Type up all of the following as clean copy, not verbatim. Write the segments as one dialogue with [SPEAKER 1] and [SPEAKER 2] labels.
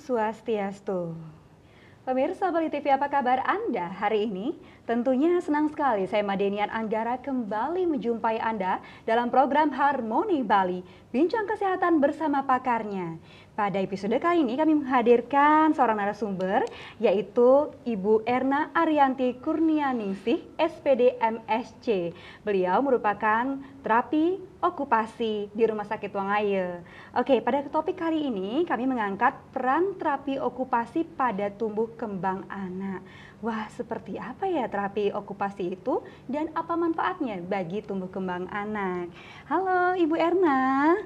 [SPEAKER 1] Swastiastu. Pemirsa Bali TV, apa kabar Anda hari ini? Tentunya senang sekali saya Madenian Anggara kembali menjumpai Anda dalam program Harmoni Bali, bincang kesehatan bersama pakarnya. Pada episode kali ini kami menghadirkan seorang narasumber, yaitu Ibu Erna Arianti Kurnianingsih, SPD MSc. Beliau merupakan terapi okupasi di Rumah Sakit Wangaya. Oke, pada topik kali ini kami mengangkat peran terapi okupasi pada tumbuh kembang anak. Wah, seperti apa ya terapi okupasi itu dan apa manfaatnya bagi tumbuh kembang anak? Halo Ibu Erna.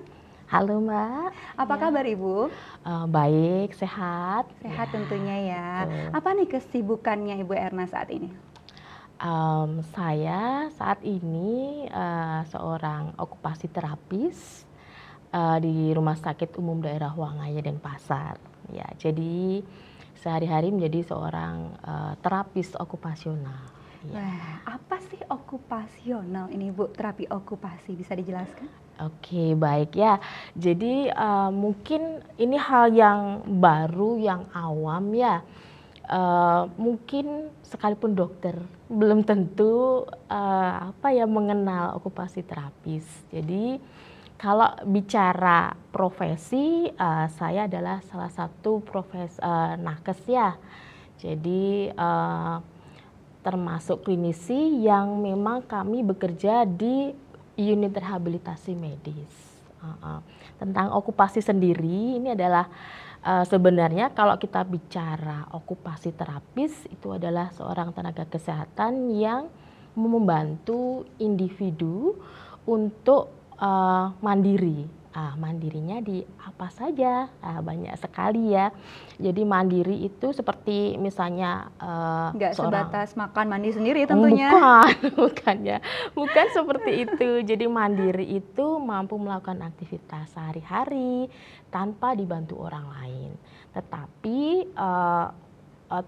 [SPEAKER 2] Halo Mbak.
[SPEAKER 1] Apa kabar Ibu?
[SPEAKER 2] Baik, sehat.
[SPEAKER 1] Sehat
[SPEAKER 2] Ya,
[SPEAKER 1] tentunya ya.
[SPEAKER 2] betul.
[SPEAKER 1] Apa nih kesibukannya Ibu Erna saat ini?
[SPEAKER 2] Saya saat ini seorang okupasi terapis di Rumah Sakit Umum Daerah Wangaya Denpasar. Ya, jadi sehari-hari menjadi seorang terapis okupasional. Ya.
[SPEAKER 1] Wah, apa sih okupasional ini Bu? Terapi okupasi bisa dijelaskan?
[SPEAKER 2] Oke, baik ya. Jadi mungkin ini hal yang baru, yang awam ya. Mungkin sekalipun dokter belum tentu mengenal okupasi terapis. Jadi kalau bicara profesi, saya adalah salah satu nakes ya. Jadi termasuk klinisi yang memang kami bekerja di unit rehabilitasi medis. Tentang okupasi sendiri, ini adalah sebenarnya kalau kita bicara okupasi terapis, itu adalah seorang tenaga kesehatan yang membantu individu untuk mandiri. Mandirinya di apa saja, banyak sekali ya. Jadi mandiri itu seperti misalnya
[SPEAKER 1] Nggak sebatas makan mandi sendiri tentunya.
[SPEAKER 2] Bukan seperti itu. Jadi mandiri itu mampu melakukan aktivitas sehari-hari tanpa dibantu orang lain. Tetapi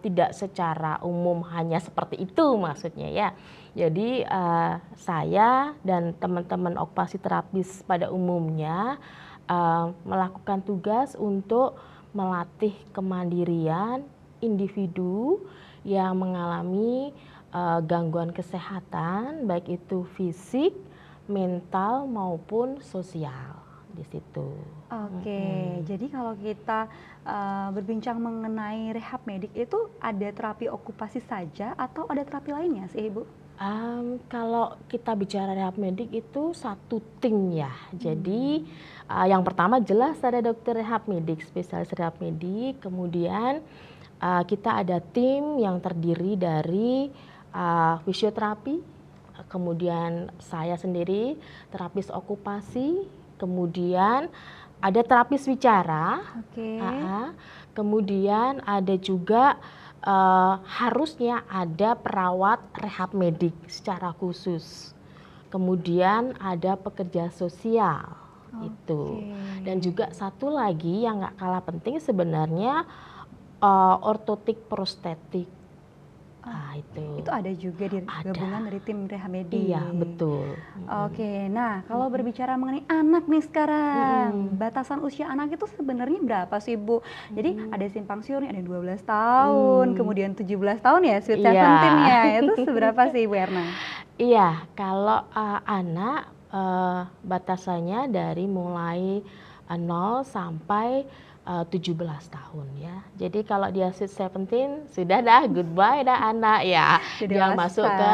[SPEAKER 2] tidak secara umum hanya seperti itu maksudnya ya. Jadi saya dan teman-teman okupasi terapis pada umumnya melakukan tugas untuk melatih kemandirian individu yang mengalami gangguan kesehatan, baik itu fisik, mental maupun sosial di situ.
[SPEAKER 1] Oke, jadi kalau kita berbincang mengenai rehab medik itu ada terapi okupasi saja atau ada terapi lainnya sih Ibu?
[SPEAKER 2] Kalau kita bicara rehab medik itu satu tim ya. Jadi yang pertama jelas ada dokter rehab medik, spesialis rehab medik. Kemudian kita ada tim yang terdiri dari fisioterapi, kemudian saya sendiri terapis okupasi, kemudian ada terapis wicara, kemudian ada juga harusnya ada perawat rehab medik secara khusus. Kemudian ada pekerja sosial itu. Dan juga satu lagi yang nggak kalah penting sebenarnya ortotik prostetik.
[SPEAKER 1] Itu ada juga di gabungan dari tim rehab medik.
[SPEAKER 2] Iya, betul.
[SPEAKER 1] Oke, nah kalau berbicara mengenai anak nih sekarang, batasan usia anak itu sebenarnya berapa sih Bu? Jadi ada simpang siur nih, ada 12 tahun, kemudian 17 tahun ya, Sweet Seventeen ya, itu seberapa sih Bu Erna?
[SPEAKER 2] Iya, kalau anak batasannya dari mulai 0 sampai 17 tahun ya. Jadi kalau dia Sweet Seventeen sudah dah goodbye dah anak ya. Dia masuk ke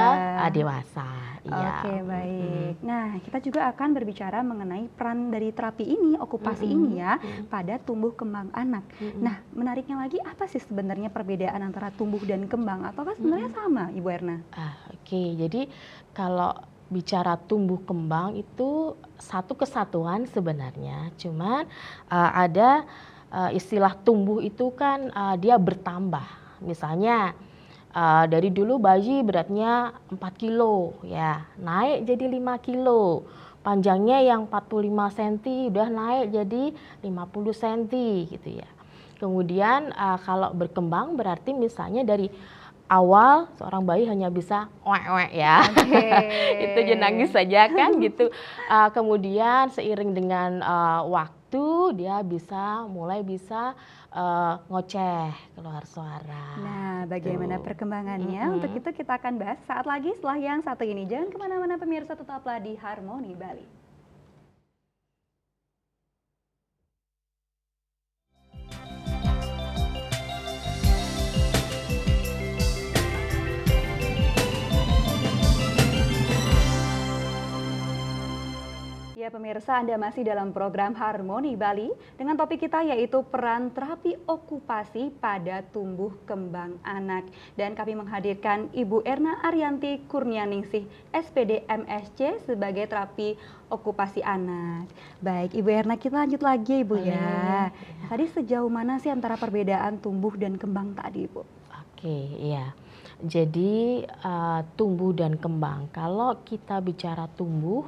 [SPEAKER 2] dewasa. Ya.
[SPEAKER 1] Oke, baik. Nah, kita juga akan berbicara mengenai peran dari terapi ini, okupasi ini ya, pada tumbuh kembang anak. Nah, menariknya lagi apa sih sebenarnya perbedaan antara tumbuh dan kembang? Ataukah sebenarnya sama, Ibu Erna?
[SPEAKER 2] Oke, jadi kalau bicara tumbuh kembang itu satu kesatuan sebenarnya. Cuman ada istilah tumbuh itu kan dia bertambah. Misalnya dari dulu bayi beratnya 4 kilo ya, naik jadi 5 kilo. Panjangnya yang 45 cm udah naik jadi 50 cm gitu ya. Kemudian kalau berkembang berarti misalnya dari awal seorang bayi hanya bisa oek ya. Itu aja nangis saja kan gitu. Kemudian seiring dengan waktu itu dia mulai bisa ngoceh, keluar suara.
[SPEAKER 1] Nah,
[SPEAKER 2] gitu.
[SPEAKER 1] bagaimana perkembangannya? Untuk itu kita akan bahas saat lagi setelah yang satu ini. Jangan kemana-mana pemirsa, tetaplah di Harmoni Bali. Ya pemirsa, Anda masih dalam program Harmoni Bali dengan topik kita yaitu peran terapi okupasi pada tumbuh kembang anak. Dan kami menghadirkan Ibu Erna Arianti Kurnianingsih, SPD MSc sebagai terapi okupasi anak. Baik, Ibu Erna, kita lanjut lagi Ibu ya. Tadi sejauh mana sih antara perbedaan tumbuh dan kembang tadi Ibu?
[SPEAKER 2] Oke, iya. Jadi tumbuh dan kembang. Kalau kita bicara tumbuh,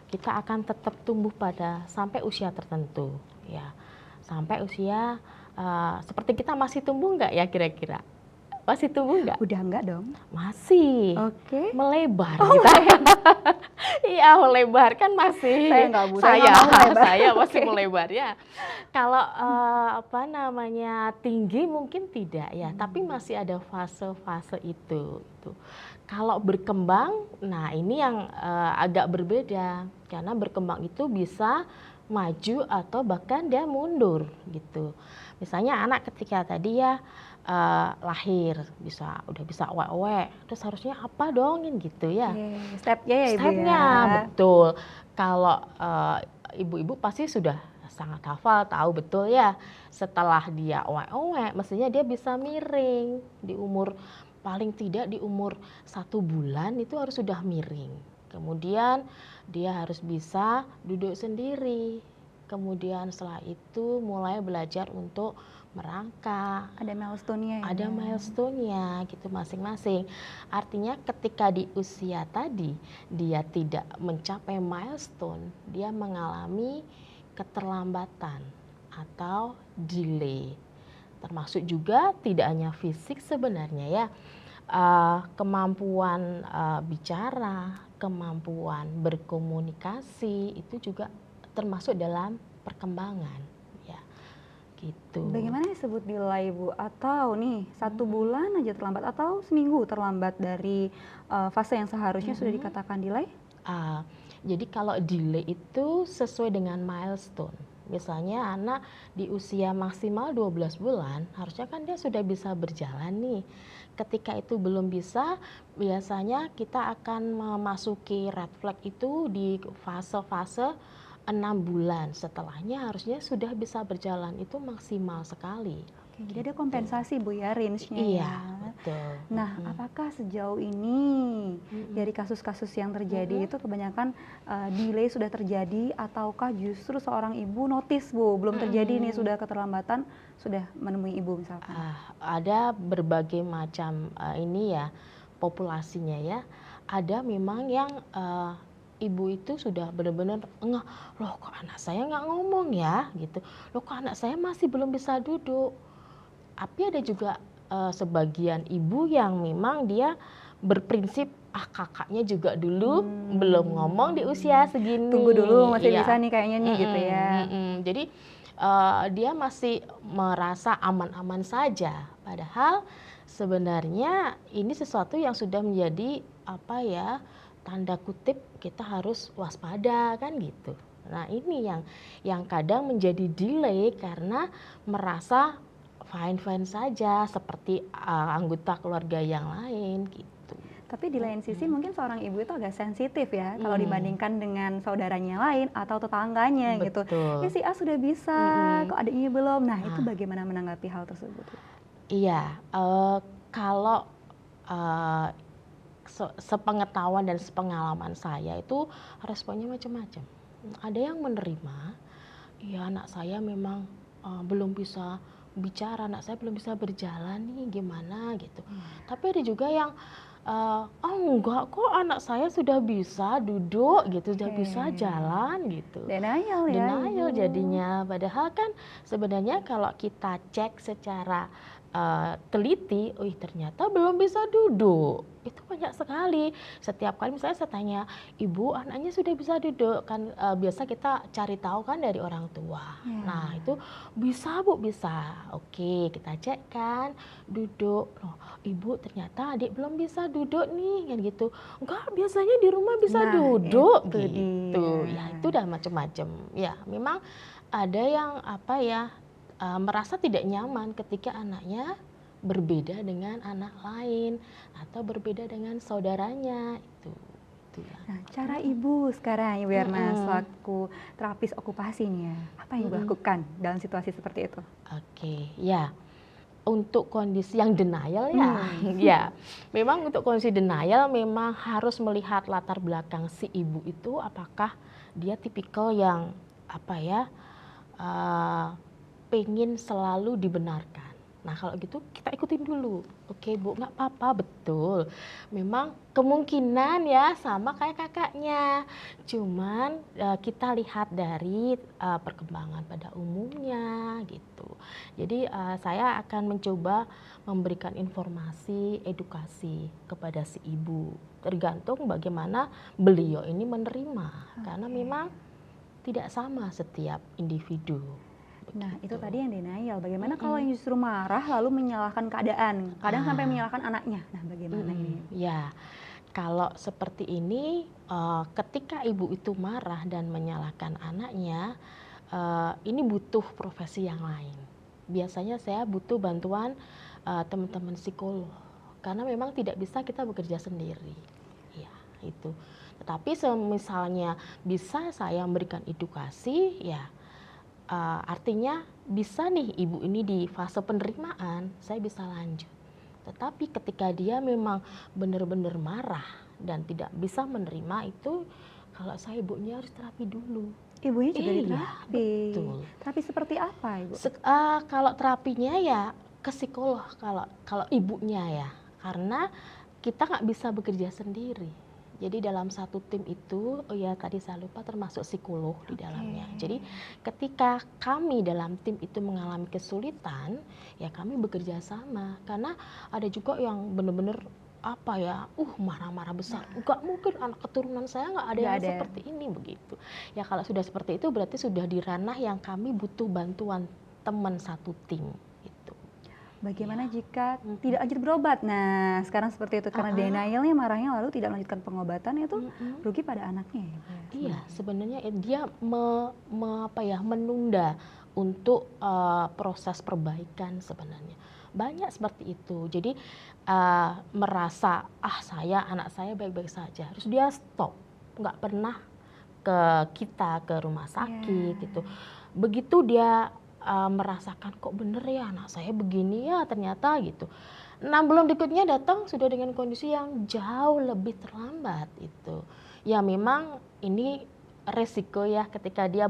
[SPEAKER 2] kita akan tetap tumbuh pada sampai usia tertentu, ya. Sampai usia seperti kita masih tumbuh nggak ya kira-kira? Masih tumbuh nggak?
[SPEAKER 1] Udah enggak dong?
[SPEAKER 2] Masih.
[SPEAKER 1] Oke.
[SPEAKER 2] Melebar kita. Iya, melebar kan masih.
[SPEAKER 1] Saya nggak, Bu. Saya nggak mau melebar.
[SPEAKER 2] Saya masih
[SPEAKER 1] Oke.
[SPEAKER 2] melebar ya. Kalau tinggi mungkin tidak ya, tapi masih ada fase-fase itu. Kalau berkembang, nah ini yang agak berbeda karena berkembang itu bisa maju atau bahkan dia mundur gitu. Misalnya anak ketika tadi ya lahir udah bisa uwe-uwe, terus harusnya apa dong gitu ya.
[SPEAKER 1] Stepnya ya Ibu
[SPEAKER 2] Stepnya
[SPEAKER 1] ya.
[SPEAKER 2] betul. Kalau ibu-ibu pasti sudah sangat hafal, tahu betul ya. Setelah dia uwe-uwe, mestinya dia bisa miring paling tidak di umur 1 bulan itu harus sudah miring. Kemudian dia harus bisa duduk sendiri. Kemudian setelah itu mulai belajar untuk merangkak.
[SPEAKER 1] Ada milestone-nya ya.
[SPEAKER 2] Ada milestone-nya gitu masing-masing. Artinya ketika di usia tadi dia tidak mencapai milestone, dia mengalami keterlambatan atau delay. Termasuk juga tidak hanya fisik sebenarnya ya, kemampuan bicara, kemampuan berkomunikasi itu juga termasuk dalam perkembangan ya, gitu.
[SPEAKER 1] Bagaimana disebut delay Bu? Atau nih 1 bulan aja terlambat atau seminggu terlambat dari fase yang seharusnya sudah dikatakan delay?
[SPEAKER 2] Jadi kalau delay itu sesuai dengan milestone. Misalnya anak di usia maksimal 12 bulan, harusnya kan dia sudah bisa berjalan nih. Ketika itu belum bisa, biasanya kita akan memasuki red flag itu di fase-fase 6 bulan. Setelahnya harusnya sudah bisa berjalan, itu maksimal sekali.
[SPEAKER 1] Oke, jadi ada kompensasi Bu ya, range-nya
[SPEAKER 2] Iya,
[SPEAKER 1] ya.
[SPEAKER 2] betul.
[SPEAKER 1] Nah, apakah sejauh ini dari kasus-kasus yang terjadi itu kebanyakan delay sudah terjadi ataukah justru seorang ibu notice Bu, belum terjadi nih sudah keterlambatan, sudah menemui ibu misalkan?
[SPEAKER 2] Ada berbagai macam ini ya populasinya ya. Ada memang yang ibu itu sudah benar-benar ngeh, loh kok anak saya nggak ngomong ya gitu, loh kok anak saya masih belum bisa duduk. Tapi ada juga sebagian ibu yang memang dia berprinsip kakaknya juga dulu belum ngomong di usia segini.
[SPEAKER 1] Tunggu dulu masih
[SPEAKER 2] Iya.
[SPEAKER 1] bisa nih kayaknya nih gitu ya.
[SPEAKER 2] Jadi dia masih merasa aman-aman saja. Padahal sebenarnya ini sesuatu yang sudah menjadi tanda kutip kita harus waspada kan gitu. Nah ini yang kadang menjadi delay karena merasa fine-fine saja seperti anggota keluarga yang lain gitu.
[SPEAKER 1] Tapi di lain sisi mungkin seorang ibu itu agak sensitif ya kalau dibandingkan dengan saudaranya lain atau tetangganya gitu. Ya si A sudah bisa, kok adiknya belum. Nah itu bagaimana menanggapi hal tersebut?
[SPEAKER 2] Iya, kalau sepengetahuan dan sepengalaman saya itu responnya macam-macam. Ada yang menerima, ya anak saya memang belum bisa bicara, anak saya belum bisa berjalan nih gimana gitu. Tapi ada juga yang enggak kok anak saya sudah bisa duduk gitu, sudah bisa jalan gitu.
[SPEAKER 1] Denial ya.
[SPEAKER 2] Denial jadinya. Padahal kan sebenarnya kalau kita cek secara teliti, ternyata belum bisa duduk. Itu banyak sekali. Setiap kali misalnya saya tanya, ibu anaknya sudah bisa duduk kan, biasa kita cari tahu kan dari orang tua.
[SPEAKER 1] Ya.
[SPEAKER 2] Nah itu bisa bu, bisa. Oke, kita cek kan, duduk. Loh, ibu ternyata adik belum bisa duduk nih, kan gitu. Enggak, biasanya di rumah bisa
[SPEAKER 1] Nah,
[SPEAKER 2] duduk
[SPEAKER 1] itu
[SPEAKER 2] gitu.
[SPEAKER 1] dia.
[SPEAKER 2] Ya itu udah macem-macem. Ya memang ada yang apa ya, merasa tidak nyaman ketika anaknya berbeda dengan anak lain atau berbeda dengan saudaranya itu ya.
[SPEAKER 1] Nah, cara Ibu sekarang Ibu Erna
[SPEAKER 2] Mm-mm.
[SPEAKER 1] selaku terapis okupasi nih ya, apa yang Ibu
[SPEAKER 2] Mm-mm.
[SPEAKER 1] lakukan dalam situasi seperti itu?
[SPEAKER 2] Oke, ya. Untuk kondisi yang denial ya, ya. Memang untuk kondisi denial memang harus melihat latar belakang si ibu itu, apakah dia tipikal yang apa ya, pengen selalu dibenarkan. Nah kalau gitu kita ikutin dulu. Oke bu, nggak apa-apa, betul. Memang kemungkinan ya sama kayak kakaknya. Cuman kita lihat dari perkembangan pada umumnya gitu. Jadi saya akan mencoba memberikan informasi, edukasi kepada si ibu. Tergantung bagaimana beliau ini menerima. Karena memang tidak sama setiap individu.
[SPEAKER 1] Nah, itu
[SPEAKER 2] Begitu.
[SPEAKER 1] tadi yang denial. Bagaimana kalau yang justru marah lalu menyalahkan keadaan? Kadang sampai menyalahkan anaknya. Nah, bagaimana ini?
[SPEAKER 2] Ya, kalau seperti ini, ketika ibu itu marah dan menyalahkan anaknya, ini butuh profesi yang lain. Biasanya saya butuh bantuan teman-teman psikolog, karena memang tidak bisa kita bekerja sendiri. Ya, itu. Tetapi misalnya bisa saya memberikan edukasi, ya artinya bisa nih ibu ini di fase penerimaan, saya bisa lanjut. Tetapi ketika dia memang benar-benar marah dan tidak bisa menerima itu, kalau saya ibunya harus terapi dulu.
[SPEAKER 1] Ibunya juga
[SPEAKER 2] Iya,
[SPEAKER 1] diterapi.
[SPEAKER 2] betul.
[SPEAKER 1] Terapi seperti apa, Ibu?
[SPEAKER 2] Kalau terapinya ya ke psikolog kalau ibunya ya, karena kita nggak bisa bekerja sendiri. Jadi dalam satu tim itu, oh ya tadi saya lupa termasuk psikolog di dalamnya. Jadi ketika kami dalam tim itu mengalami kesulitan, ya kami bekerja sama. Karena ada juga yang benar-benar apa ya, marah-marah besar. Enggak mungkin anak keturunan saya nggak ada
[SPEAKER 1] Nggak
[SPEAKER 2] yang
[SPEAKER 1] ada.
[SPEAKER 2] seperti ini begitu. Ya kalau sudah seperti itu berarti sudah di ranah yang kami butuh bantuan teman satu tim.
[SPEAKER 1] Bagaimana jika tidak lanjut berobat? Nah, sekarang seperti itu karena denialnya, marahnya lalu tidak melanjutkan pengobatan, itu rugi pada anaknya ya, Bu, ya?
[SPEAKER 2] Iya, sebenarnya dia menunda untuk proses perbaikan sebenarnya. Banyak seperti itu. Jadi merasa anak saya baik-baik saja, harus dia stop, nggak pernah ke rumah sakit gitu. Begitu dia merasakan kok bener ya anak saya begini ya ternyata gitu. 6 bulan berikutnya datang sudah dengan kondisi yang jauh lebih terlambat itu. Ya memang ini resiko ya ketika dia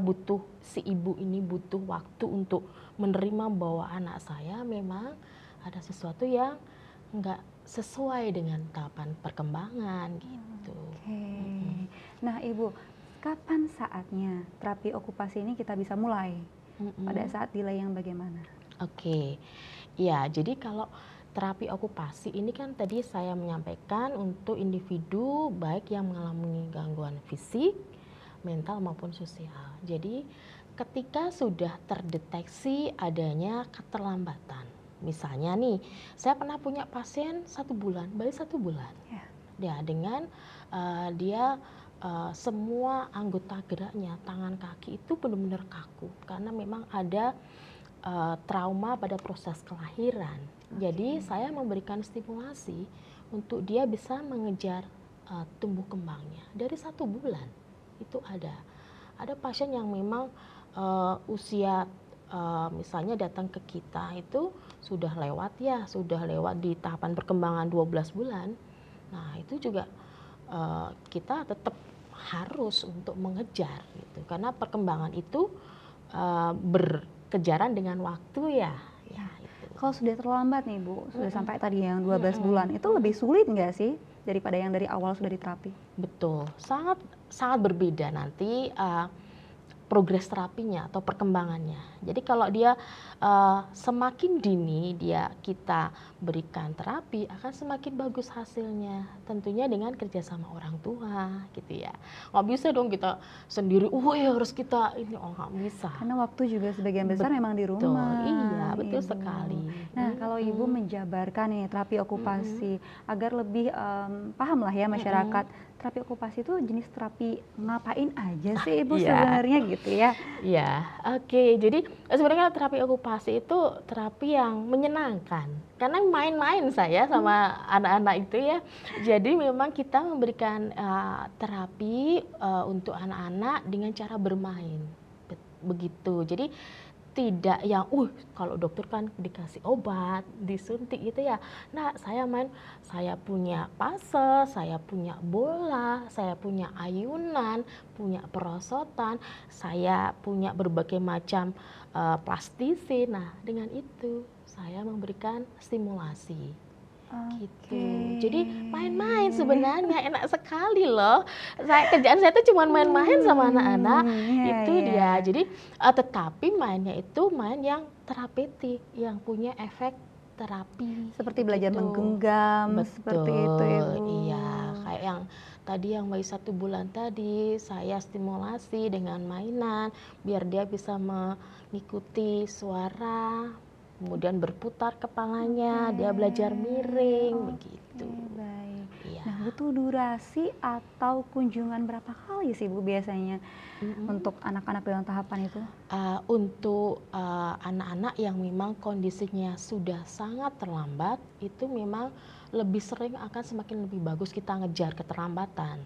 [SPEAKER 2] si ibu ini butuh waktu untuk menerima bahwa anak saya memang ada sesuatu yang nggak sesuai dengan tahapan perkembangan gitu.
[SPEAKER 1] Nah Ibu, kapan saatnya terapi okupasi ini kita bisa mulai? Pada saat delay yang bagaimana?
[SPEAKER 2] Oke, ya jadi kalau terapi okupasi ini kan tadi saya menyampaikan untuk individu baik yang mengalami gangguan fisik, mental maupun sosial. Jadi ketika sudah terdeteksi adanya keterlambatan, misalnya nih, saya pernah punya pasien 1 bulan, baru 1 bulan. Ya, dengan dia semua anggota geraknya, tangan kaki itu benar-benar kaku karena memang ada trauma pada proses kelahiran. Jadi saya memberikan stimulasi untuk dia bisa mengejar tumbuh kembangnya dari 1 bulan. Itu ada pasien yang memang usia misalnya datang ke kita itu sudah lewat di tahapan perkembangan 12 bulan. Nah itu juga kita tetap harus untuk mengejar gitu, karena perkembangan itu berkejaran dengan waktu ya. Itu.
[SPEAKER 1] Kalau sudah terlambat nih Bu, sudah sampai tadi yang 12 bulan, itu lebih sulit nggak sih daripada yang dari awal sudah diterapi?
[SPEAKER 2] Betul, sangat berbeda nanti progres terapinya atau perkembangannya. Jadi kalau dia semakin dini kita berikan terapi, akan semakin bagus hasilnya. Tentunya dengan kerjasama orang tua gitu ya. Nggak bisa dong kita sendiri, ya harus kita ini, nggak bisa.
[SPEAKER 1] Karena waktu juga sebagian besar memang di
[SPEAKER 2] Betul,
[SPEAKER 1] rumah.
[SPEAKER 2] iya betul
[SPEAKER 1] Ibu.
[SPEAKER 2] sekali.
[SPEAKER 1] Nah, kalau Ibu menjabarkan nih terapi okupasi agar lebih paham lah ya masyarakat, terapi okupasi itu jenis terapi ngapain aja sih Ibu
[SPEAKER 2] Iya.
[SPEAKER 1] sebenarnya gitu ya?
[SPEAKER 2] Iya, oke. Jadi sebenarnya terapi okupasi itu terapi yang menyenangkan. Karena main-main saya sama anak-anak itu ya. Jadi memang kita memberikan terapi untuk anak-anak dengan cara bermain. Begitu. Jadi tidak yang, kalau dokter kan dikasih obat, disuntik gitu ya. Nah, saya punya puzzle, saya punya bola, saya punya ayunan, punya perosotan, saya punya berbagai macam plastisi. Nah, dengan itu saya memberikan stimulasi. Gitu. Jadi main-main sebenarnya enak sekali loh. Kerjaan saya itu cuma main-main sama anak-anak. Itu dia. Jadi tetapi mainnya itu main yang terapeutik, yang punya efek terapi.
[SPEAKER 1] Seperti belajar
[SPEAKER 2] gitu.
[SPEAKER 1] menggenggam, seperti itu Ibu.
[SPEAKER 2] Iya, kayak yang tadi yang bayi 1 bulan tadi, saya stimulasi dengan mainan biar dia bisa mengikuti suara, kemudian berputar kepalanya, dia belajar miring, begitu.
[SPEAKER 1] Baik.
[SPEAKER 2] Iya.
[SPEAKER 1] Nah, butuh durasi atau kunjungan berapa kali sih Bu biasanya untuk anak-anak dalam tahapan itu?
[SPEAKER 2] Untuk anak-anak yang memang kondisinya sudah sangat terlambat, itu memang lebih sering akan semakin lebih bagus kita ngejar keterlambatan.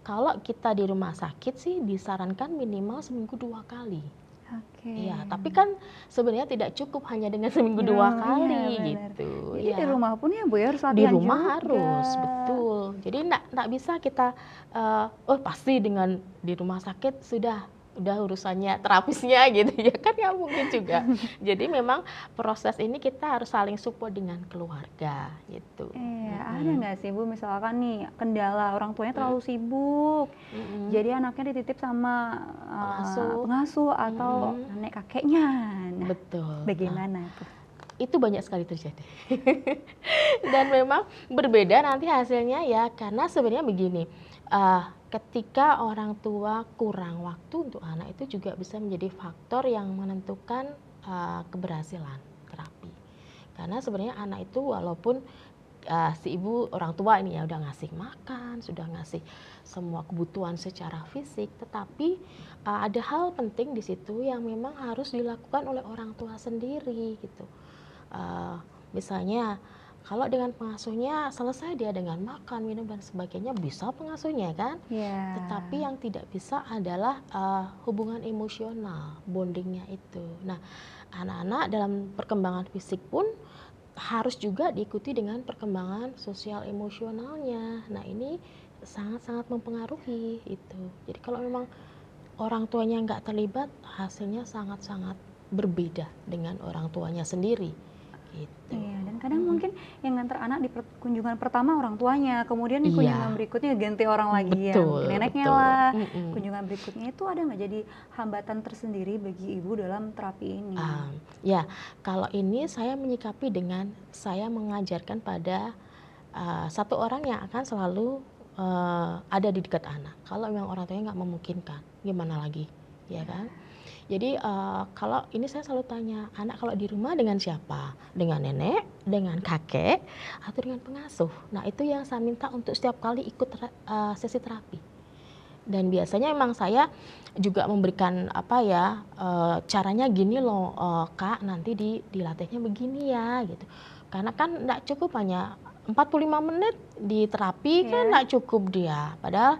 [SPEAKER 2] Kalau kita di rumah sakit sih disarankan minimal seminggu 2 kali.
[SPEAKER 1] Oke.
[SPEAKER 2] Iya, tapi kan sebenarnya tidak cukup hanya dengan seminggu 2 kali gitu.
[SPEAKER 1] Jadi
[SPEAKER 2] Iya.
[SPEAKER 1] di rumah pun ya Bu ya harus
[SPEAKER 2] Di
[SPEAKER 1] latihan
[SPEAKER 2] rumah
[SPEAKER 1] juga.
[SPEAKER 2] harus, betul. Jadi enggak bisa kita pasti dengan di rumah sakit udah urusannya terapisnya gitu ya kan, nggak mungkin juga. Jadi memang proses ini kita harus saling support dengan keluarga gitu.
[SPEAKER 1] Iya, ada nggak sih Bu misalkan nih kendala orang tuanya terlalu sibuk, jadi anaknya dititip sama pengasuh atau nenek kakeknya. Nah,
[SPEAKER 2] Betul.
[SPEAKER 1] bagaimana tuh?
[SPEAKER 2] Itu banyak sekali terjadi. Dan memang berbeda nanti hasilnya ya, karena sebenarnya begini, ketika orang tua kurang waktu untuk anak itu juga bisa menjadi faktor yang menentukan keberhasilan terapi. Karena sebenarnya anak itu walaupun si ibu orang tua ini ya udah ngasih makan, sudah ngasih semua kebutuhan secara fisik, tetapi ada hal penting di situ yang memang harus dilakukan oleh orang tua sendiri gitu. Misalnya kalau dengan pengasuhnya selesai dia dengan makan, minum dan sebagainya, bisa pengasuhnya kan?
[SPEAKER 1] Yeah.
[SPEAKER 2] Tetapi yang tidak bisa adalah hubungan emosional, bondingnya itu. Nah, anak-anak dalam perkembangan fisik pun harus juga diikuti dengan perkembangan sosial emosionalnya. Nah, ini sangat-sangat mempengaruhi itu. Jadi kalau memang orang tuanya nggak terlibat, hasilnya sangat-sangat berbeda dengan orang tuanya sendiri. Gitu.
[SPEAKER 1] Iya, dan kadang mungkin yang nganter anak di kunjungan pertama orang tuanya, kemudian di kunjungan berikutnya ganti orang lagi,
[SPEAKER 2] Betul,
[SPEAKER 1] ya neneknya
[SPEAKER 2] betul.
[SPEAKER 1] lah. Kunjungan berikutnya itu ada nggak jadi hambatan tersendiri bagi ibu dalam terapi ini?
[SPEAKER 2] Ya, kalau ini saya menyikapi dengan saya mengajarkan pada satu orang yang akan selalu ada di dekat anak. Kalau memang orang tuanya nggak memungkinkan, gimana lagi, ya kan? Jadi kalau ini saya selalu tanya, anak kalau di rumah dengan siapa? Dengan nenek, dengan kakek, atau dengan pengasuh? Nah, itu yang saya minta untuk setiap kali ikut sesi terapi. Dan biasanya memang saya juga memberikan caranya gini loh, Kak, nanti dilatihnya begini ya gitu. Karena kan enggak cukup hanya 45 menit di terapi kan enggak cukup dia. Padahal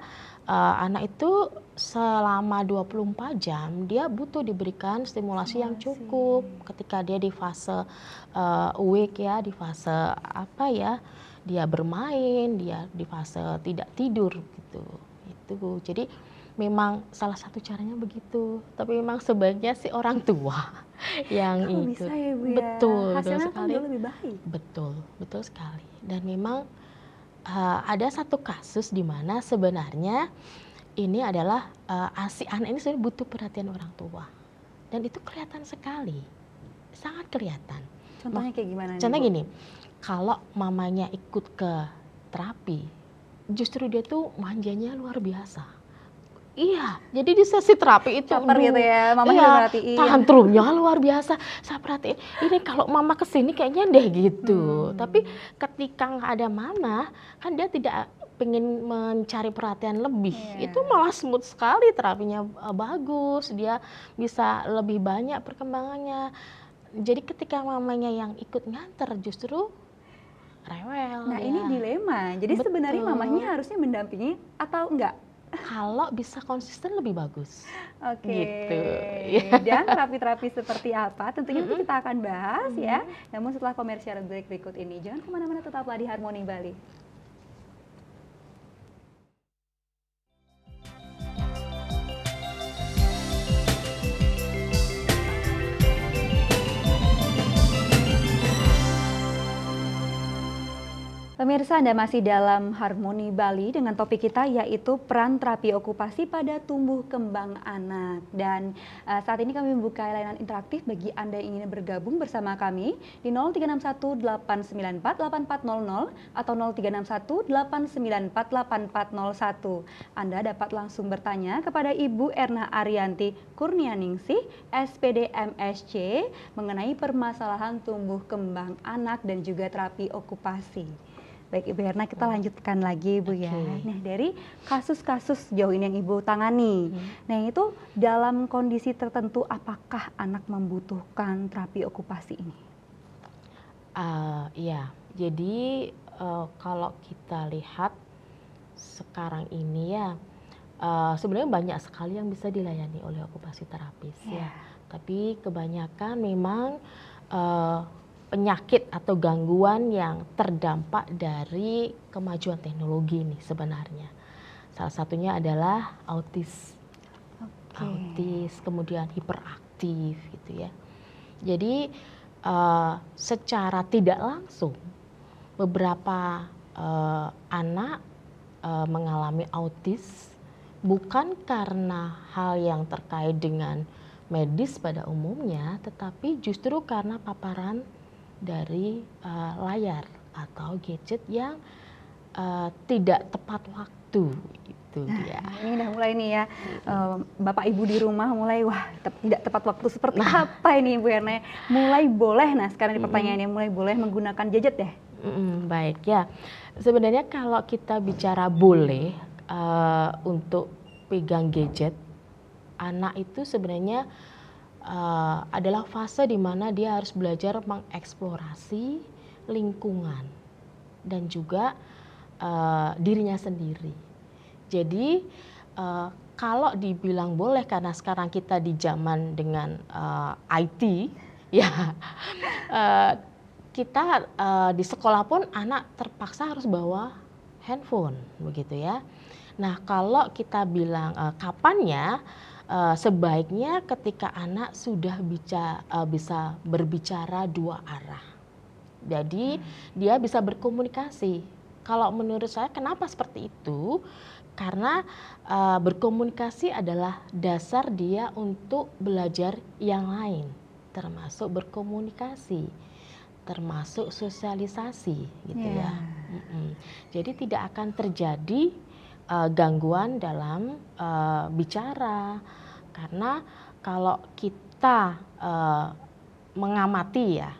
[SPEAKER 2] anak itu selama 24 jam dia butuh diberikan stimulasi yang cukup ketika dia di fase awake ya, di fase dia bermain, dia di fase tidak tidur gitu. Itu. Jadi memang salah satu caranya begitu. Tapi memang sebaiknya si orang tua yang ikut.
[SPEAKER 1] Bisa ya, Bu, ya?
[SPEAKER 2] Betul,
[SPEAKER 1] hasilnya
[SPEAKER 2] sekali.
[SPEAKER 1] kan lebih baik.
[SPEAKER 2] Betul sekali. Dan memang ada satu kasus di mana sebenarnya ini adalah si anak ini sebenarnya butuh perhatian orang tua. Dan itu kelihatan sekali, sangat kelihatan.
[SPEAKER 1] Contohnya kayak gimana nih,
[SPEAKER 2] Contohnya
[SPEAKER 1] Bu?
[SPEAKER 2] gini, kalau mamanya ikut ke terapi, justru dia tuh manjanya luar biasa. Iya, jadi di sesi terapi itu
[SPEAKER 1] Caper gitu ya, mama juga
[SPEAKER 2] iya,
[SPEAKER 1] merhatiin.
[SPEAKER 2] tantrumnya luar biasa. Saya perhatiin, ini kalau mama kesini kayaknya deh gitu. Tapi ketika nggak ada mama, kan dia tidak pengen mencari perhatian lebih.
[SPEAKER 1] Iya.
[SPEAKER 2] Itu malah smooth sekali, terapinya bagus, dia bisa lebih banyak perkembangannya. Jadi ketika mamanya yang ikut nganter justru rewel
[SPEAKER 1] Nah,
[SPEAKER 2] ya.
[SPEAKER 1] ini dilema. Jadi sebenarnya
[SPEAKER 2] Betul.
[SPEAKER 1] mamahnya harusnya mendampingi atau enggak?
[SPEAKER 2] Kalau bisa konsisten lebih bagus.
[SPEAKER 1] Oke.
[SPEAKER 2] Gitu.
[SPEAKER 1] Dan terapi-terapi seperti apa? Tentunya nanti kita akan bahas ya. Namun setelah komersial break berikut ini, jangan kemana-mana, tetaplah di Harmoni Bali. Pemirsa, Anda masih dalam Harmoni Bali dengan topik kita yaitu peran terapi okupasi pada tumbuh kembang anak. Dan saat ini kami membuka layanan interaktif bagi Anda yang ingin bergabung bersama kami di 0361 894 8400 atau 0361 894 8401. Anda dapat langsung bertanya kepada Ibu Erna Arianti Kurnianingsih, SPD MSc, mengenai permasalahan tumbuh kembang anak dan juga terapi okupasi. Baik Ibu Erna, kita lanjutkan lagi Ibu ya. Nah, dari kasus-kasus jauh ini yang Ibu tangani, nah itu dalam kondisi tertentu apakah anak membutuhkan terapi okupasi ini?
[SPEAKER 2] Iya, jadi kalau kita lihat sekarang ini ya, sebenarnya banyak sekali yang bisa dilayani oleh okupasi terapis ya. Tapi kebanyakan memang penyakit atau gangguan yang terdampak dari kemajuan teknologi nih sebenarnya. Salah satunya adalah autis, kemudian hiperaktif gitu ya. Jadi secara tidak langsung beberapa anak mengalami autis bukan karena hal yang terkait dengan medis pada umumnya, tetapi justru karena paparan dari layar atau gadget yang tidak tepat waktu. Itu dia.
[SPEAKER 1] Ini udah mulai nih ya, Bapak Ibu di rumah mulai tidak tepat waktu seperti apa ini Ibu Erna? Mulai boleh, nah sekarang ini pertanyaannya, mulai boleh menggunakan gadget deh?
[SPEAKER 2] Baik ya, sebenarnya kalau kita bicara boleh untuk pegang gadget, anak itu sebenarnya adalah fase di mana dia harus belajar mengeksplorasi lingkungan dan juga dirinya sendiri. Jadi kalau dibilang boleh karena sekarang kita di zaman dengan IT, ya kita di sekolah pun anak terpaksa harus bawa handphone, begitu ya. Nah kalau kita bilang kapannya, sebaiknya ketika anak sudah bisa berbicara dua arah. Jadi dia bisa berkomunikasi. Kalau menurut saya kenapa seperti itu? Karena berkomunikasi adalah dasar dia untuk belajar yang lain, termasuk berkomunikasi, termasuk sosialisasi gitu ya. Jadi tidak akan terjadi gangguan dalam bicara, karena kalau kita mengamati ya,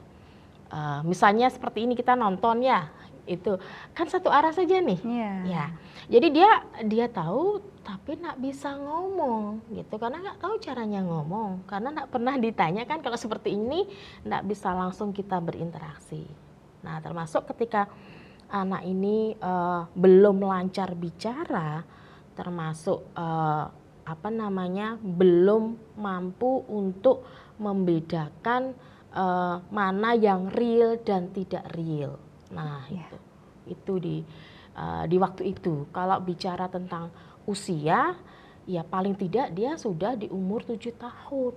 [SPEAKER 2] misalnya seperti ini kita nonton ya, itu kan satu arah saja nih, ya. Jadi dia tahu tapi nggak bisa ngomong gitu, karena nggak tahu caranya ngomong, karena nggak pernah ditanya kan. Kalau seperti ini nggak bisa langsung kita berinteraksi. Nah termasuk ketika anak ini belum lancar bicara, termasuk belum mampu untuk membedakan mana yang real dan tidak real. Nah itu di waktu itu. Kalau bicara tentang usia, ya paling tidak dia sudah di umur 7 tahun.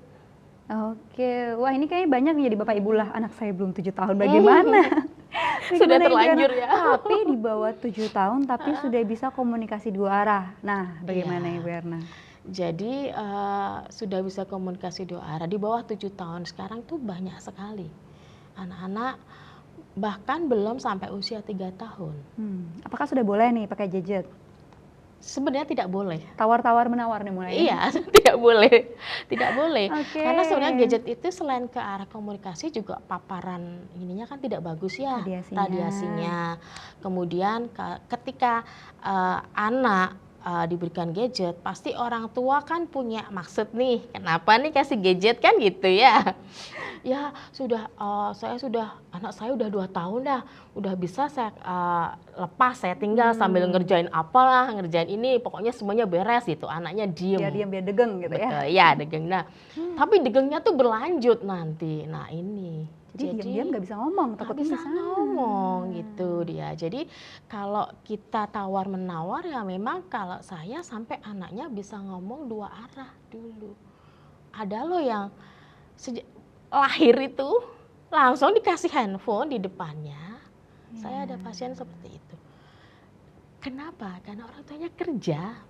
[SPEAKER 1] Oke, wah ini kayaknya banyak nih jadi Bapak Ibu lah, anak saya belum 7 tahun, bagaimana? Ini
[SPEAKER 2] Sudah
[SPEAKER 1] gimana,
[SPEAKER 2] terlanjur
[SPEAKER 1] Ibu Yana?
[SPEAKER 2] ya.
[SPEAKER 1] Tapi di bawah 7 tahun tapi sudah bisa komunikasi 2 arah. Nah, bagaimana
[SPEAKER 2] Iya.
[SPEAKER 1] Ibu Erna?
[SPEAKER 2] Jadi sudah bisa komunikasi 2 arah. Di bawah 7 tahun sekarang tuh banyak sekali anak-anak, bahkan belum sampai usia 3 tahun.
[SPEAKER 1] Apakah sudah boleh nih pakai gadget?
[SPEAKER 2] Sebenarnya tidak boleh.
[SPEAKER 1] Tawar-tawar menawar nih mulai.
[SPEAKER 2] Iya, tidak boleh. Tidak boleh.
[SPEAKER 1] Oke.
[SPEAKER 2] Karena sebenarnya gadget itu selain ke arah komunikasi juga paparan ininya kan tidak bagus ya,
[SPEAKER 1] Radiasinya.
[SPEAKER 2] radiasinya. Kemudian ketika anak diberikan gadget, pasti orang tua kan punya maksud nih, kenapa nih kasih gadget kan gitu ya. Ya anak saya udah 2 tahun dah, udah bisa saya lepas, saya tinggal sambil ngerjain apalah, ngerjain ini, pokoknya semuanya beres gitu, anaknya diem.
[SPEAKER 1] Biar diam, biar degeng gitu ya.
[SPEAKER 2] Betul, ya degeng. Nah, tapi degengnya tuh berlanjut nanti. Nah ini.
[SPEAKER 1] Jadi diam-diam nggak bisa ngomong,
[SPEAKER 2] Nggak
[SPEAKER 1] takutnya
[SPEAKER 2] bisa
[SPEAKER 1] di sana.
[SPEAKER 2] ngomong gitu dia. Jadi kalau kita tawar menawar ya memang kalau saya sampai anaknya bisa ngomong 2 arah dulu. Ada loh yang sejak lahir itu langsung dikasih handphone di depannya. Saya ada pasien seperti itu. Kenapa? Karena orang tuanya kerja.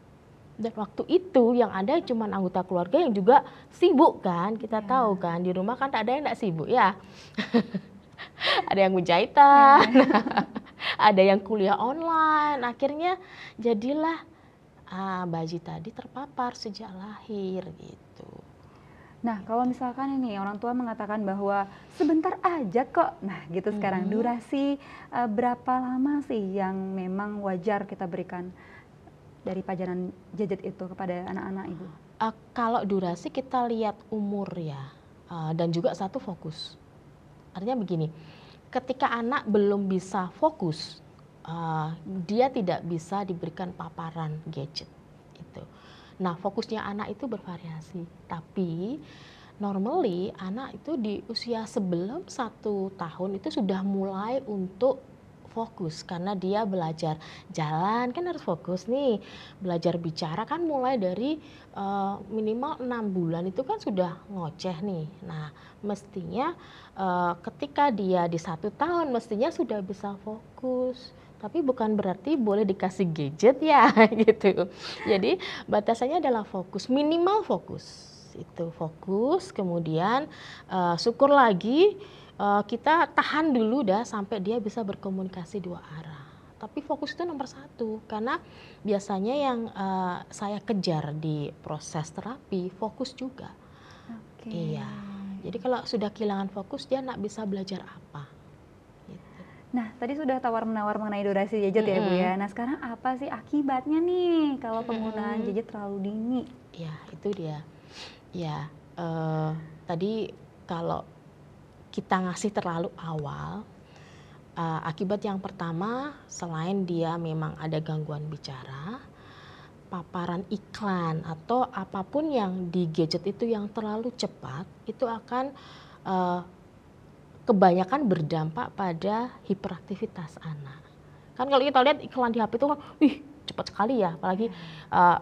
[SPEAKER 2] Dan waktu itu yang ada cuma anggota keluarga yang juga sibuk kan. Kita tahu kan di rumah kan tak ada yang tidak sibuk ya. Ada yang menjahitan, ada yang kuliah online. Akhirnya jadilah bayi tadi terpapar sejak lahir gitu.
[SPEAKER 1] Nah, kalau misalkan ini orang tua mengatakan bahwa sebentar aja kok. Nah, gitu sekarang durasi berapa lama sih yang memang wajar kita berikan dari pajanan gadget itu kepada anak-anak Ibu?
[SPEAKER 2] Kalau durasi kita lihat umur ya, dan juga satu fokus. Artinya begini, ketika anak belum bisa fokus, dia tidak bisa diberikan paparan gadget. Itu. Nah, fokusnya anak itu bervariasi. Tapi normally anak itu di usia sebelum 1 tahun itu sudah mulai untuk fokus karena dia belajar jalan kan harus fokus nih, belajar bicara kan mulai dari minimal 6 bulan itu kan sudah ngoceh nih. Nah mestinya ketika dia di 1 tahun mestinya sudah bisa fokus, tapi bukan berarti boleh dikasih gadget ya gitu. Jadi batasannya adalah fokus, minimal fokus itu fokus, kemudian syukur lagi kita tahan dulu dah sampai dia bisa berkomunikasi 2 arah. Tapi fokus itu nomor 1 karena biasanya yang saya kejar di proses terapi fokus juga.
[SPEAKER 1] Oke.
[SPEAKER 2] Iya. Jadi kalau sudah kehilangan fokus dia nggak bisa belajar apa. Gitu.
[SPEAKER 1] Nah, tadi sudah tawar-menawar mengenai durasi gadget ya Bu ya. Nah, sekarang apa sih akibatnya nih kalau penggunaan gadget terlalu dini?
[SPEAKER 2] Ya, itu dia. Ya, tadi kalau kita ngasih terlalu awal, akibat yang pertama selain dia memang ada gangguan bicara, paparan iklan atau apapun yang di gadget itu yang terlalu cepat itu akan kebanyakan berdampak pada hiperaktivitas anak. Kan kalau kita lihat iklan di HP itu kan, wih cepat sekali ya, apalagi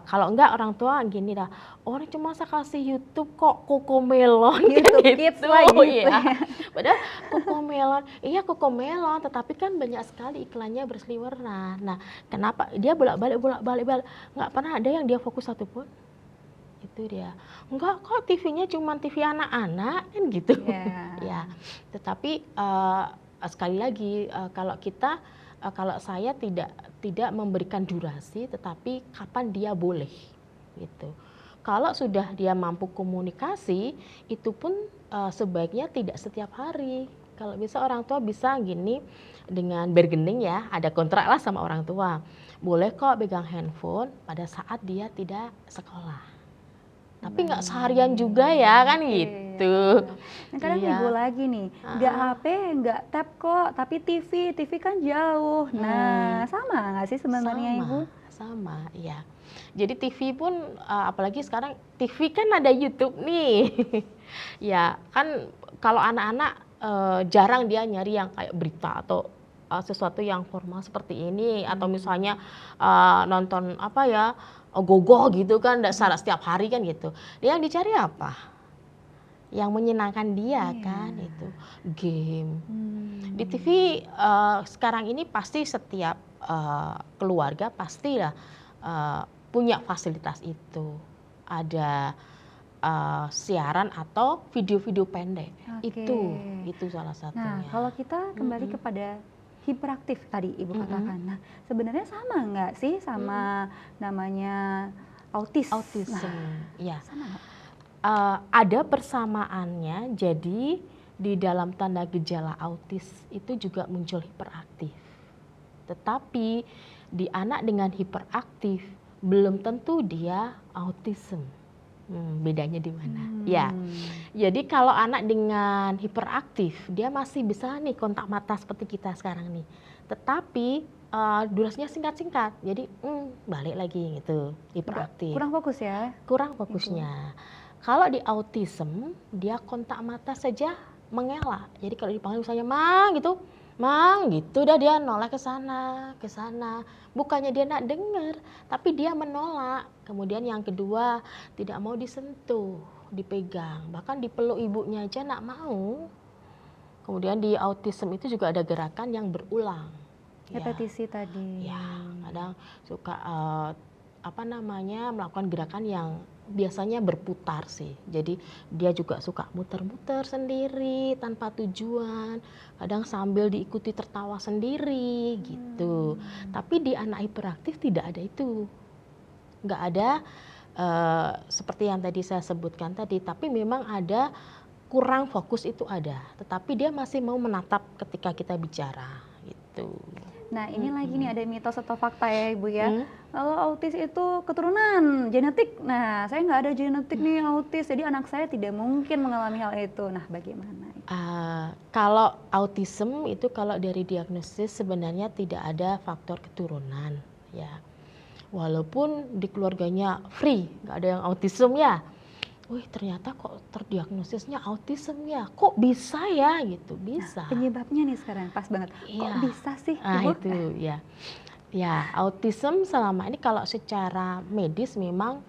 [SPEAKER 2] kalau enggak orang tua gini dah, orang cuma saya kasih YouTube kok Cocomelon
[SPEAKER 1] YouTube
[SPEAKER 2] kan
[SPEAKER 1] Kids
[SPEAKER 2] gitu.
[SPEAKER 1] lagi.
[SPEAKER 2] Ya. Padahal Cocomelon, iya Cocomelon, tetapi kan banyak sekali iklannya berseliweran. Nah, kenapa dia bolak-balik, nggak pernah ada yang dia fokus satupun? Itu dia. Enggak kok TV-nya cuma TV anak-anak kan gitu. Ya, tetapi sekali lagi kalau saya tidak memberikan durasi, tetapi kapan dia boleh gitu. Kalau sudah dia mampu komunikasi, itu pun sebaiknya tidak setiap hari. Kalau bisa orang tua bisa gini dengan bargaining ya, ada kontrak lah sama orang tua. Boleh kok pegang handphone pada saat dia tidak sekolah. Tapi nggak seharian juga ya kan gitu.
[SPEAKER 1] Nah, kadang Ibu lagi nih, nggak HP, nggak tab kok, tapi TV kan jauh. Nah, sama nggak sih sebenarnya Ibu?
[SPEAKER 2] Sama, ya. Jadi TV pun, apalagi sekarang TV kan ada YouTube nih. Ya kan kalau anak-anak jarang dia nyari yang kayak berita atau sesuatu yang formal seperti ini, atau misalnya nonton apa ya, gogoh gitu kan, setiap hari kan gitu. Dia yang dicari apa? yang menyenangkan dia
[SPEAKER 1] Iya.
[SPEAKER 2] kan itu game. Di
[SPEAKER 1] Hmm.
[SPEAKER 2] TV sekarang ini pasti setiap keluarga pasti lah punya fasilitas itu. Ada siaran atau video-video pendek.
[SPEAKER 1] Oke.
[SPEAKER 2] Itu salah
[SPEAKER 1] Nah,
[SPEAKER 2] satunya.
[SPEAKER 1] kalau kita kembali
[SPEAKER 2] Mm-mm.
[SPEAKER 1] kepada hiperaktif tadi Ibu
[SPEAKER 2] Mm-mm.
[SPEAKER 1] katakan. Nah, sebenarnya sama nggak sih sama namanya autis?
[SPEAKER 2] Autism,
[SPEAKER 1] Nah,
[SPEAKER 2] ya.
[SPEAKER 1] sama nggak?
[SPEAKER 2] Ada persamaannya, jadi di dalam tanda gejala autis itu juga muncul hiperaktif. Tetapi di anak dengan hiperaktif belum tentu dia autism. Bedanya di mana? Ya, jadi kalau anak dengan hiperaktif dia masih bisa nih kontak mata seperti kita sekarang nih. Tetapi durasinya singkat-singkat. Jadi balik lagi gitu, hiperaktif.
[SPEAKER 1] Kurang fokus ya?
[SPEAKER 2] Kurang fokusnya. Kalau di autism, dia kontak mata saja mengelak. Jadi kalau dipanggil misalnya Mang gitu, Mang gitu dah dia nolak ke sana, ke sana. Bukannya dia nak dengar, tapi dia menolak. Kemudian yang kedua, tidak mau disentuh, dipegang, bahkan dipeluk ibunya aja nak mau. Kemudian di autism itu juga ada gerakan yang berulang. Ya.
[SPEAKER 1] Repetisi tadi.
[SPEAKER 2] Ya, kadang suka melakukan gerakan yang biasanya berputar sih. Jadi dia juga suka muter-muter sendiri tanpa tujuan. Kadang sambil diikuti tertawa sendiri gitu. Tapi di anak hiperaktif tidak ada itu. Nggak ada seperti yang tadi saya sebutkan tadi. Tapi memang ada kurang fokus itu ada. Tetapi dia masih mau menatap ketika kita bicara gitu.
[SPEAKER 1] Nah, ini lagi nih ada mitos atau fakta ya Ibu ya. Kalau autis itu keturunan, genetik. Nah, saya nggak ada genetik nih autis, jadi anak saya tidak mungkin mengalami hal itu. Nah, bagaimana?
[SPEAKER 2] Kalau autism itu kalau dari diagnosis sebenarnya tidak ada faktor keturunan ya. Walaupun di keluarganya free, nggak ada yang autism ya. Wih, ternyata kok terdiagnosisnya autism ya, kok bisa ya gitu, bisa.
[SPEAKER 1] Nah, penyebabnya nih sekarang pas banget, kok bisa sih Ibu?
[SPEAKER 2] Itu ya. Ya, autism selama ini kalau secara medis memang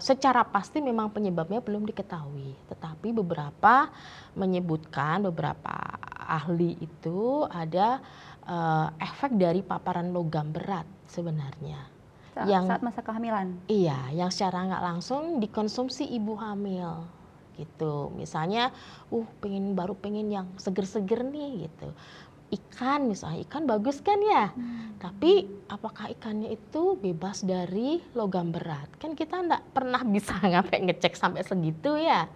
[SPEAKER 2] secara pasti memang penyebabnya belum diketahui. Tetapi beberapa menyebutkan, beberapa ahli itu ada efek dari paparan logam berat sebenarnya.
[SPEAKER 1] Saat masa kehamilan?
[SPEAKER 2] Iya, yang secara nggak langsung dikonsumsi ibu hamil gitu. Misalnya, pengen yang seger-seger nih gitu. Ikan misalnya, ikan bagus kan ya. Tapi apakah ikannya itu bebas dari logam berat? Kan kita nggak pernah bisa ngecek sampai segitu ya.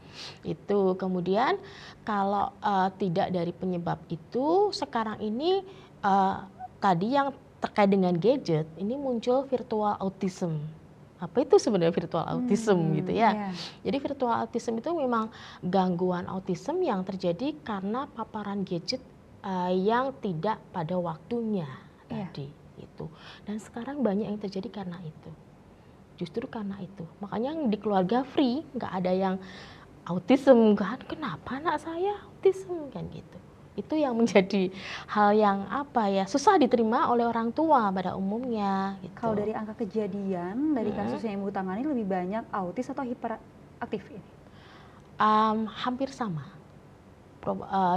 [SPEAKER 2] Itu kemudian kalau tidak dari penyebab itu, sekarang ini tadi yang terkait dengan gadget, ini muncul virtual autism. Apa itu sebenarnya virtual autism gitu ya?
[SPEAKER 1] Yeah.
[SPEAKER 2] Jadi virtual autism itu memang gangguan autism yang terjadi karena paparan gadget yang tidak pada waktunya tadi itu. Dan sekarang banyak yang terjadi karena itu. Justru karena itu. Makanya di keluarga free nggak ada yang autism kan? Kenapa anak saya autism kan gitu? Itu yang menjadi hal yang susah diterima oleh orang tua pada umumnya gitu.
[SPEAKER 1] Kalau dari angka kejadian dari kasus yang Ibu tangani lebih banyak autis atau hiperaktif ini?
[SPEAKER 2] Hampir sama.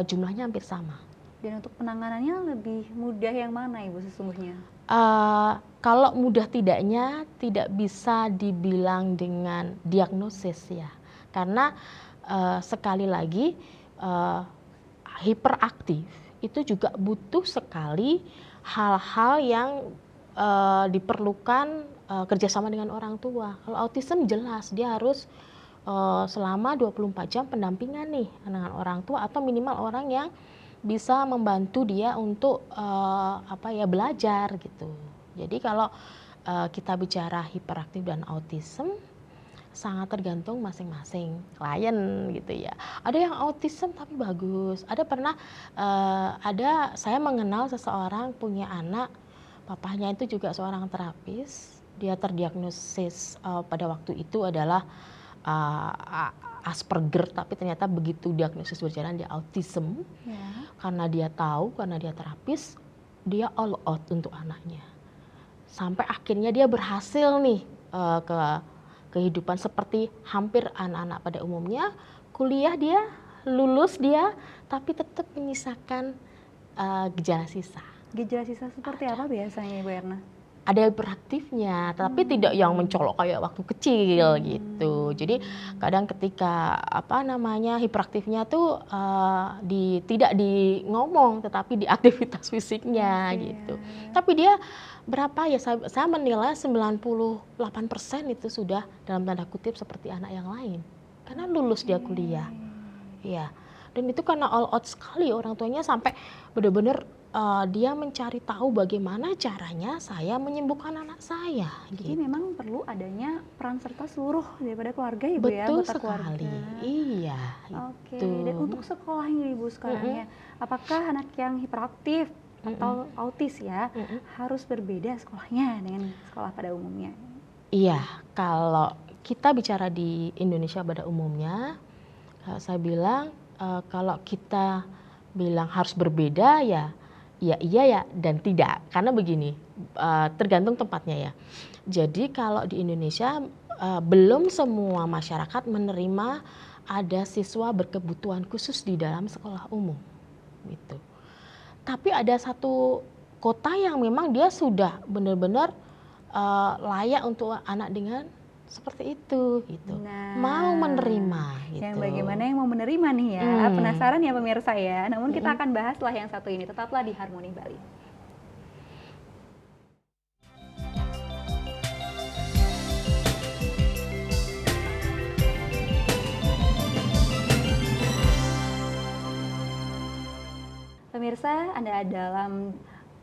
[SPEAKER 2] Jumlahnya hampir sama.
[SPEAKER 1] Dan untuk penanganannya lebih mudah yang mana Ibu sesungguhnya?
[SPEAKER 2] Kalau mudah tidaknya tidak bisa dibilang dengan diagnosis ya. Karena sekali lagi hiperaktif itu juga butuh sekali hal-hal yang diperlukan kerjasama dengan orang tua. Kalau autism jelas dia harus selama 24 jam pendampingan nih dengan orang tua atau minimal orang yang bisa membantu dia untuk belajar gitu. Jadi kalau kita bicara hiperaktif dan autism sangat tergantung masing-masing klien gitu ya. Ada yang autism tapi bagus. Saya mengenal seseorang punya anak, papahnya itu juga seorang terapis. Dia terdiagnosis pada waktu itu adalah Asperger, tapi ternyata begitu diagnosis berjalan dia autism. Karena dia tahu, karena dia terapis, dia all out untuk anaknya. Sampai akhirnya dia berhasil nih ke kehidupan seperti hampir anak-anak pada umumnya, kuliah dia, lulus dia, tapi tetap menyisakan gejala sisa.
[SPEAKER 1] Gejala sisa seperti apa biasanya Ibu Erna?
[SPEAKER 2] Ada hiperaktifnya, tapi tidak yang mencolok kayak waktu kecil gitu. Jadi kadang ketika hiperaktifnya tuh tidak di ngomong, tetapi di aktivitas fisiknya gitu. Tapi dia berapa ya? Saya menilai 98% itu sudah dalam tanda kutip seperti anak yang lain, karena lulus dia kuliah. Iya. Dan itu karena all out sekali orang tuanya, sampai benar-benar dia mencari tahu bagaimana caranya saya menyembuhkan anak saya.
[SPEAKER 1] Jadi
[SPEAKER 2] Gitu.
[SPEAKER 1] memang perlu adanya peran serta seluruh daripada keluarga Ibu ya,
[SPEAKER 2] Betul
[SPEAKER 1] anggota
[SPEAKER 2] sekali.
[SPEAKER 1] keluarga.
[SPEAKER 2] Iya.
[SPEAKER 1] Oke,
[SPEAKER 2] Itu.
[SPEAKER 1] dan untuk sekolahnya Ibu sekarang ya, apakah anak yang hiperaktif atau autis ya harus berbeda sekolahnya dengan sekolah pada umumnya?
[SPEAKER 2] Iya, kalau kita bicara di Indonesia pada umumnya, saya bilang kalau kita bilang harus berbeda ya iya ya dan tidak, karena begini, tergantung tempatnya ya. Jadi kalau di Indonesia belum semua masyarakat menerima ada siswa berkebutuhan khusus di dalam sekolah umum gitu. Tapi ada satu kota yang memang dia sudah benar-benar layak untuk anak dengan seperti itu gitu. Mau menerima gitu.
[SPEAKER 1] Yang bagaimana yang mau menerima nih ya? Penasaran ya pemirsa ya. Namun kita akan bahas setelah yang satu ini. Tetaplah di Harmoni Bali. Pemirsa, Anda dalam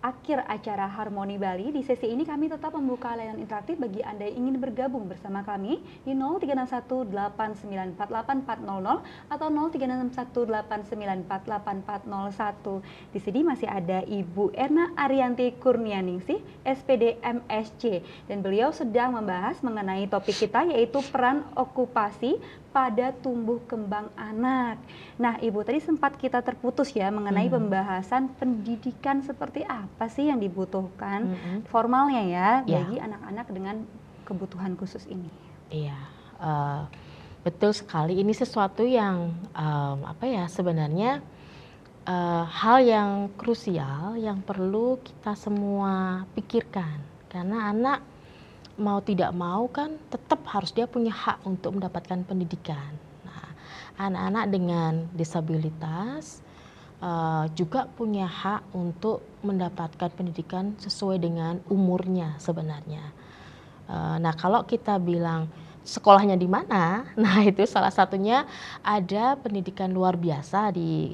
[SPEAKER 1] akhir acara Harmoni Bali. Di sesi ini kami tetap membuka layanan interaktif bagi Anda yang ingin bergabung bersama kami di 036189484400 atau 036189484401. Di sini masih ada Ibu Erna Arianti Kurnianingsih, SPD MSc, dan beliau sedang membahas mengenai topik kita, yaitu peran okupasi pada tumbuh kembang anak. Nah, Ibu, tadi sempat kita terputus ya mengenai pembahasan pendidikan seperti apa sih yang dibutuhkan formalnya ya bagi anak-anak dengan kebutuhan khusus ini.
[SPEAKER 2] Iya, betul sekali. Ini sesuatu yang sebenarnya hal yang krusial yang perlu kita semua pikirkan, karena anak mau tidak mau kan tetap harus dia punya hak untuk mendapatkan pendidikan. Nah, anak-anak dengan disabilitas juga punya hak untuk mendapatkan pendidikan sesuai dengan umurnya sebenarnya. Nah, kalau kita bilang sekolahnya di mana, nah itu salah satunya ada pendidikan luar biasa di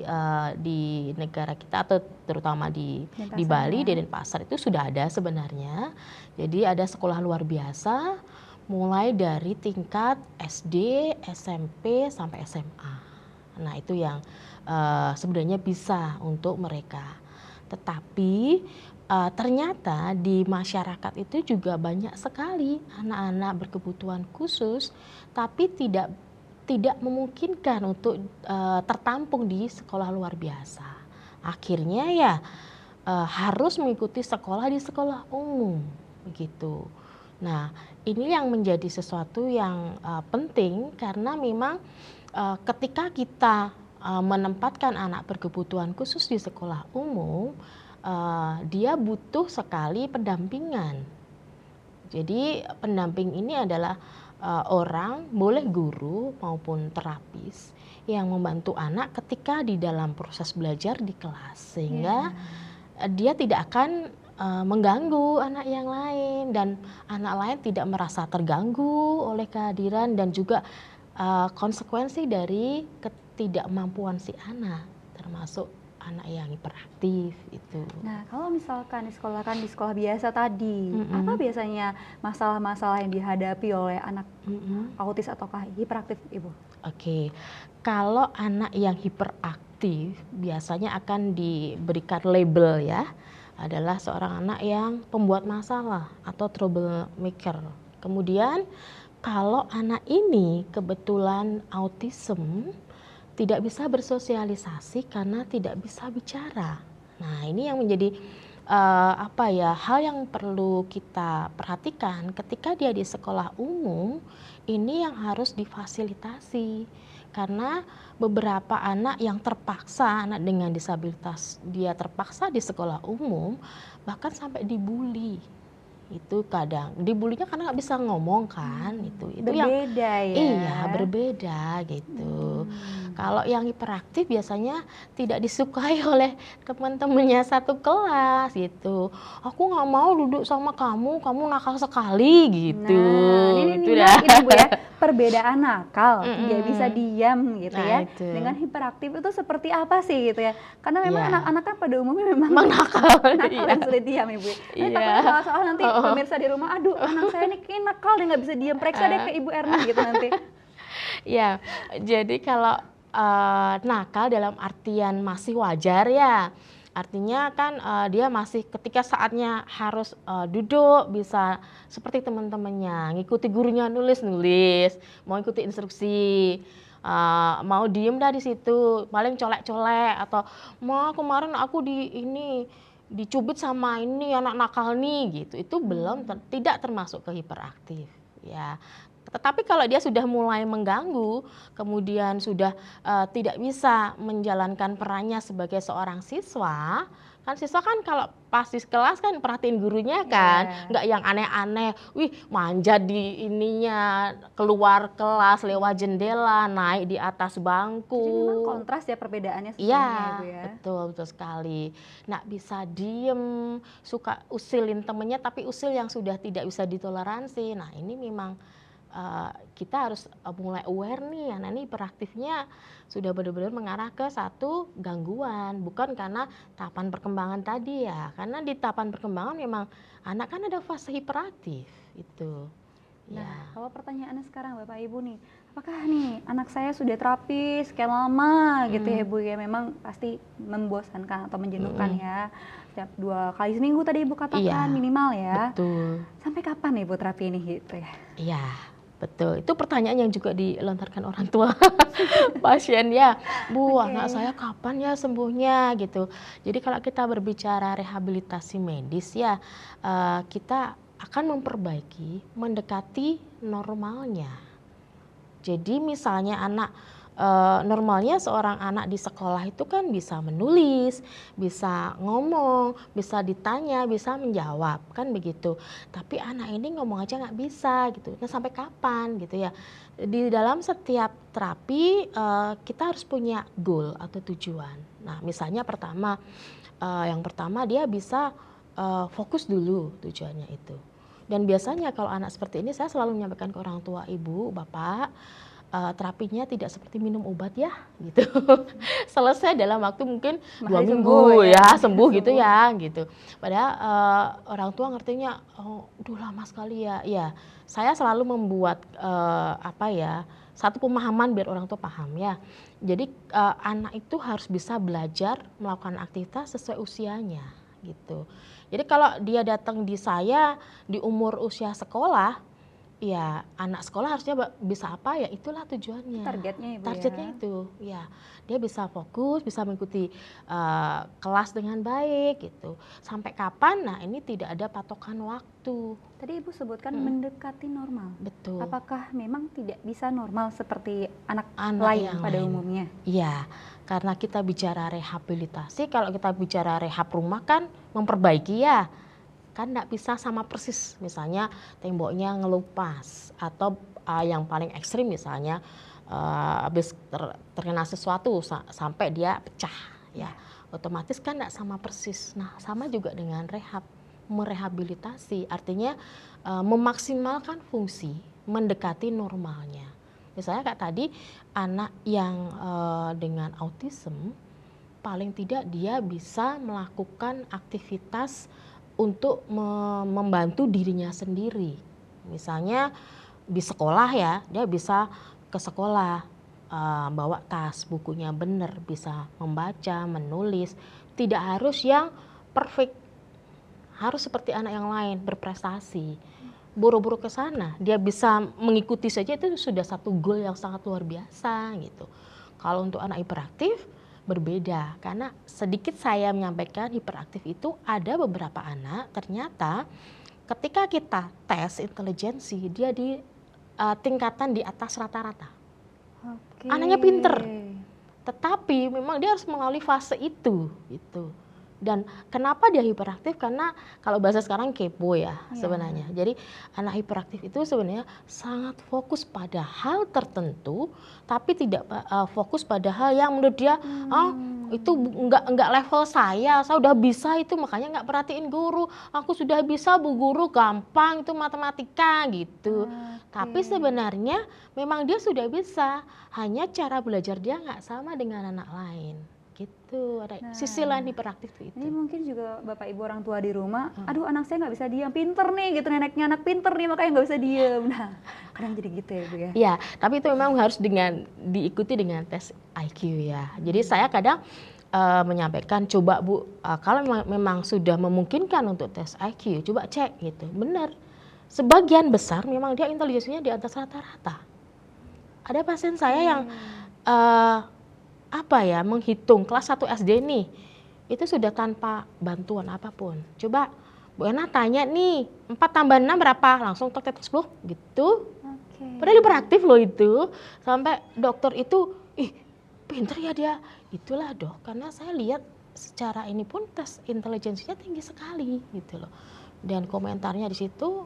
[SPEAKER 2] negara kita, atau terutama di Bali, di Denpasar itu sudah ada sebenarnya. Jadi ada sekolah luar biasa mulai dari tingkat SD, SMP sampai SMA. Nah itu yang sebenarnya bisa untuk mereka. Tetapi ternyata di masyarakat itu juga banyak sekali anak-anak berkebutuhan khusus, tapi tidak memungkinkan untuk tertampung di sekolah luar biasa. Akhirnya ya harus mengikuti sekolah di sekolah umum begitu. Nah, ini yang menjadi sesuatu yang penting, karena memang ketika kita menempatkan anak berkebutuhan khusus di sekolah umum, dia butuh sekali pendampingan. Jadi pendamping ini adalah orang, boleh guru maupun terapis, yang membantu anak ketika di dalam proses belajar di kelas, sehingga dia tidak akan mengganggu anak yang lain, dan anak lain tidak merasa terganggu oleh kehadiran dan juga konsekuensi dari ketidakmampuan si anak, termasuk anak yang hiperaktif itu.
[SPEAKER 1] Nah, kalau misalkan di sekolah biasa tadi, apa biasanya masalah-masalah yang dihadapi oleh anak autis ataukah hiperaktif, Ibu?
[SPEAKER 2] Oke, kalau anak yang hiperaktif biasanya akan diberikan label ya, adalah seorang anak yang pembuat masalah atau troublemaker. Kemudian kalau anak ini kebetulan autism, tidak bisa bersosialisasi karena tidak bisa bicara. Nah, ini yang menjadi hal yang perlu kita perhatikan ketika dia di sekolah umum. Ini yang harus difasilitasi, karena beberapa anak yang terpaksa, anak dengan disabilitas, dia terpaksa di sekolah umum, bahkan sampai dibully. Itu kadang dibulinya karena nggak bisa ngomong kan, itu yang
[SPEAKER 1] Berbeda ya.
[SPEAKER 2] iya berbeda gitu. Kalau yang hiperaktif biasanya tidak disukai oleh teman-temannya satu kelas gitu. Aku nggak mau duduk sama kamu nakal sekali gitu.
[SPEAKER 1] Nah,
[SPEAKER 2] Itu
[SPEAKER 1] ini
[SPEAKER 2] dah.
[SPEAKER 1] ini Bu ya, perbedaan nakal, tidak bisa diam gitu
[SPEAKER 2] Nah,
[SPEAKER 1] ya,
[SPEAKER 2] itu.
[SPEAKER 1] dengan hiperaktif itu seperti apa sih gitu ya? Karena memang
[SPEAKER 2] Iya.
[SPEAKER 1] anak-anak kan pada umumnya memang
[SPEAKER 2] Emang nakal.
[SPEAKER 1] nakal
[SPEAKER 2] Iya.
[SPEAKER 1] dan sulit diam Ibu. Ini
[SPEAKER 2] Iya.
[SPEAKER 1] takutnya salah-salah nanti pemirsa di rumah, aduh anak saya ini kayak nakal dan nggak bisa diam, periksa deh ke Ibu Erna gitu nanti.
[SPEAKER 2] Ya, jadi kalau nakal dalam artian masih wajar ya. Artinya kan dia masih ketika saatnya harus duduk bisa seperti teman-temannya, ngikuti gurunya nulis-nulis, mau ikuti instruksi, mau diem dah di situ, paling colek-colek atau mau kemarin aku dicubit sama ini anak nakal nih gitu. Itu belum tidak termasuk ke hiperaktif ya. Tetapi kalau dia sudah mulai mengganggu, kemudian sudah tidak bisa menjalankan perannya sebagai seorang siswa, kan siswa kan kalau pas di kelas kan perhatiin gurunya kan, nggak yang aneh-aneh, wih manja di ininya, keluar kelas lewat jendela, naik di atas bangku.
[SPEAKER 1] Jadi memang kontras ya perbedaannya
[SPEAKER 2] Iya,
[SPEAKER 1] sesungguhnya Ibu ya.
[SPEAKER 2] betul sekali. Nggak bisa diem, suka usilin temennya tapi usil yang sudah tidak bisa ditoleransi. Nah ini memang kita harus mulai aware nih, anak ini hiperaktifnya sudah benar-benar mengarah ke satu gangguan, bukan karena tahapan perkembangan tadi ya. Karena di tahapan perkembangan memang anak kan ada fase hiperaktif itu.
[SPEAKER 1] Nah, kalau pertanyaannya sekarang Bapak Ibu nih, apakah nih anak saya sudah terapi sekian lama gitu ya Bu ya, memang pasti membosankan atau menjenuhkan ya. Setiap 2 kali seminggu tadi Ibu katakan minimal ya.
[SPEAKER 2] Betul.
[SPEAKER 1] Sampai kapan nih Bu terapi ini gitu ya?
[SPEAKER 2] Iya, betul. Itu pertanyaan yang juga dilontarkan orang tua pasien ya. Bu, anak saya kapan ya sembuhnya gitu. Jadi kalau kita berbicara rehabilitasi medis ya, kita akan memperbaiki, mendekati normalnya. Jadi misalnya normalnya seorang anak di sekolah itu kan bisa menulis, bisa ngomong, bisa ditanya, bisa menjawab, kan begitu. Tapi anak ini ngomong aja nggak bisa gitu. Nah sampai kapan gitu ya? Di dalam setiap terapi kita harus punya goal atau tujuan. Nah misalnya yang pertama dia bisa fokus dulu tujuannya itu. Dan biasanya kalau anak seperti ini saya selalu menyampaikan ke orang tua, ibu, bapak, terapinya tidak seperti minum obat ya gitu. Selesai dalam waktu mungkin 2 minggu ya sembuh gitu ya gitu. Padahal orang tua ngertinya duh lama sekali ya. Ya, saya selalu membuat satu pemahaman biar orang tua paham ya. Jadi anak itu harus bisa belajar melakukan aktivitas sesuai usianya gitu. Jadi kalau dia datang di saya di umur usia sekolah, ya anak sekolah harusnya bisa apa ya, itulah tujuannya.
[SPEAKER 1] Targetnya Ibu
[SPEAKER 2] Targetnya
[SPEAKER 1] ya.
[SPEAKER 2] itu, ya dia bisa fokus, bisa mengikuti kelas dengan baik gitu. Sampai kapan? Nah ini tidak ada patokan waktu.
[SPEAKER 1] Tadi Ibu sebutkan mendekati normal.
[SPEAKER 2] Betul.
[SPEAKER 1] Apakah memang tidak bisa normal seperti anak
[SPEAKER 2] Anak
[SPEAKER 1] lain
[SPEAKER 2] yang
[SPEAKER 1] pada
[SPEAKER 2] lain.
[SPEAKER 1] umumnya?
[SPEAKER 2] Iya, karena kita bicara rehabilitasi, kalau kita bicara rehab rumah kan memperbaiki ya. Kan nggak bisa sama persis, misalnya temboknya ngelupas atau yang paling ekstrim misalnya habis terkena sesuatu sampai dia pecah ya, otomatis kan nggak sama persis. Nah sama juga dengan merehabilitasi artinya memaksimalkan fungsi, mendekati normalnya. Misalnya kayak tadi anak yang dengan autism paling tidak dia bisa melakukan aktivitas untuk membantu dirinya sendiri. Misalnya di sekolah ya, dia bisa ke sekolah, bawa tas, bukunya benar, bisa membaca, menulis. Tidak harus yang perfect, harus seperti anak yang lain, berprestasi. Buru-buru ke sana, dia bisa mengikuti saja itu sudah satu goal yang sangat luar biasa gitu. Kalau untuk anak hiperaktif, berbeda karena sedikit saya menyampaikan hiperaktif itu ada beberapa anak ternyata ketika kita tes intelijensi dia di tingkatan di atas rata-rata. Anaknya pinter, tetapi memang dia harus melalui fase itu gitu. Dan kenapa dia hiperaktif? Karena kalau bahasa sekarang kepo ya sebenarnya. Jadi anak hiperaktif itu sebenarnya sangat fokus pada hal tertentu, tapi tidak fokus pada hal yang menurut dia itu enggak level saya udah bisa itu, makanya nggak perhatiin guru. Aku sudah bisa Bu Guru, gampang itu matematika gitu. Tapi sebenarnya memang dia sudah bisa, hanya cara belajar dia nggak sama dengan anak lain. Gitu, ada sisi lain hiperaktif itu.
[SPEAKER 1] Ini mungkin juga Bapak Ibu orang tua di rumah, aduh anak saya nggak bisa diam, pinter nih gitu, neneknya anak pinter nih makanya nggak bisa diam. Nah, kadang jadi gitu ya Bu ya.
[SPEAKER 2] Iya, tapi itu memang harus diikuti dengan tes IQ ya. Jadi saya kadang menyampaikan, coba Bu, kalau memang sudah memungkinkan untuk tes IQ, coba cek gitu. Benar, sebagian besar memang dia intelijensinya di atas rata-rata. Ada pasien saya yang menghitung kelas 1 SD nih, itu sudah tanpa bantuan apapun. Coba Bu Ena tanya nih, 4 tambah 6 berapa? Langsung tek 10 gitu. Padahal hiperaktif loh itu. Sampai dokter itu, ih pinter ya dia. Itulah Dok, karena saya lihat secara ini pun tes intelijensinya tinggi sekali gitu loh. Dan komentarnya di situ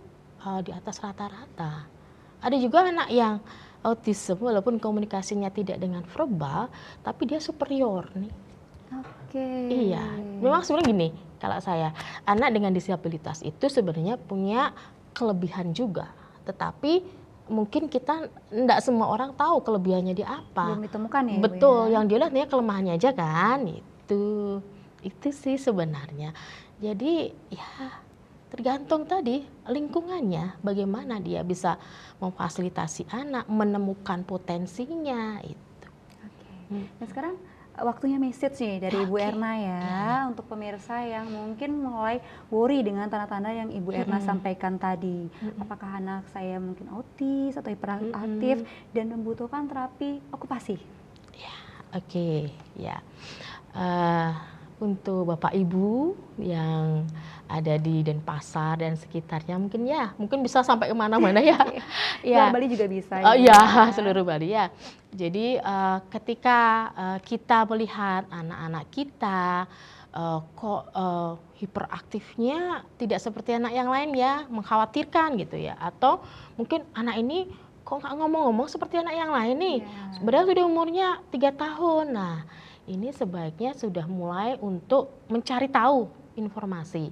[SPEAKER 2] di atas rata-rata. Ada juga anak yang autism walaupun komunikasinya tidak dengan verbal, tapi dia superior nih. Iya, memang sebenarnya gini, kalau saya, anak dengan disabilitas itu sebenarnya punya kelebihan juga, tetapi mungkin kita enggak semua orang tahu kelebihannya dia apa.
[SPEAKER 1] Belum ditemukan ya.
[SPEAKER 2] Betul,
[SPEAKER 1] Bu, ya?
[SPEAKER 2] yang dilihat nih kelemahannya aja kan, itu sih sebenarnya. Jadi ya tergantung tadi lingkungannya, bagaimana dia bisa memfasilitasi anak menemukan potensinya itu.
[SPEAKER 1] Nah sekarang waktunya message nih dari Ibu Erna ya, untuk pemirsa yang mungkin mulai worry dengan tanda-tanda yang Ibu Erna sampaikan tadi. Apakah anak saya mungkin autis atau hiperaktif dan membutuhkan terapi okupasi?
[SPEAKER 2] Ya, ya. Untuk Bapak Ibu yang ada di Denpasar dan sekitarnya mungkin bisa sampai kemana-mana ya.
[SPEAKER 1] Luar Bali juga bisa.
[SPEAKER 2] Seluruh Bali ya. Jadi ketika kita melihat anak-anak kita kok hiperaktifnya tidak seperti anak yang lain ya, mengkhawatirkan gitu ya. Atau mungkin anak ini kok nggak ngomong-ngomong seperti anak yang lain nih. Sebenarnya sudah umurnya 3 tahun. Nah, ini sebaiknya sudah mulai untuk mencari tahu informasi.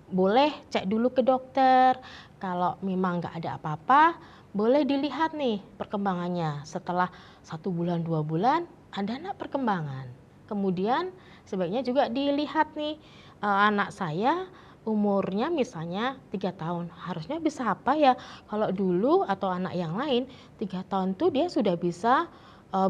[SPEAKER 2] Boleh cek dulu ke dokter, kalau memang nggak ada apa-apa, boleh dilihat nih perkembangannya. Setelah 1 bulan, 2 bulan, ada nggak perkembangan. Kemudian sebaiknya juga dilihat nih, anak saya umurnya misalnya 3 tahun, harusnya bisa apa ya? Kalau dulu atau anak yang lain, 3 tahun tuh dia sudah bisa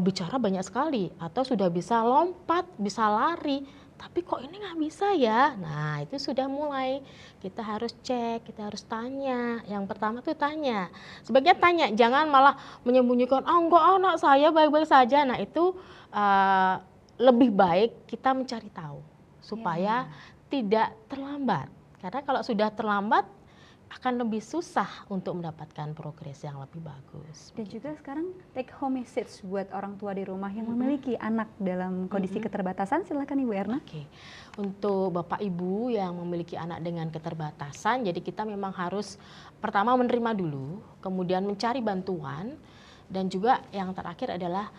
[SPEAKER 2] bicara banyak sekali atau sudah bisa lompat, bisa lari, tapi kok ini nggak bisa ya. Nah itu sudah mulai kita harus cek, kita harus tanya. Yang pertama tuh tanya, sebaiknya tanya, jangan malah menyembunyikan enggak anak saya baik-baik saja. Nah itu lebih baik kita mencari tahu supaya tidak terlambat, karena kalau sudah terlambat akan lebih susah untuk mendapatkan progres yang lebih bagus.
[SPEAKER 1] Dan juga sekarang take home message buat orang tua di rumah yang memiliki anak dalam kondisi keterbatasan, silakan Ibu Erna.
[SPEAKER 2] Untuk Bapak Ibu yang memiliki anak dengan keterbatasan, jadi kita memang harus pertama menerima dulu, kemudian mencari bantuan, dan juga yang terakhir adalah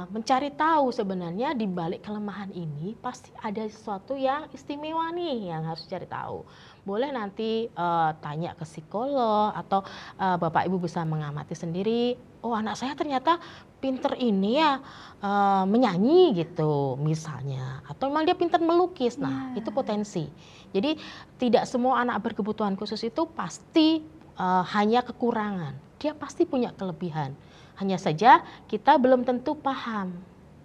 [SPEAKER 2] mencari tahu sebenarnya di balik kelemahan ini pasti ada sesuatu yang istimewa nih yang harus cari tahu. Boleh nanti tanya ke psikolog atau Bapak Ibu bisa mengamati sendiri. Oh anak saya ternyata pinter ini ya menyanyi gitu misalnya. Atau memang dia pinter melukis. Nah itu potensi. Jadi tidak semua anak berkebutuhan khusus itu pasti hanya kekurangan. Dia pasti punya kelebihan. Hanya saja kita belum tentu paham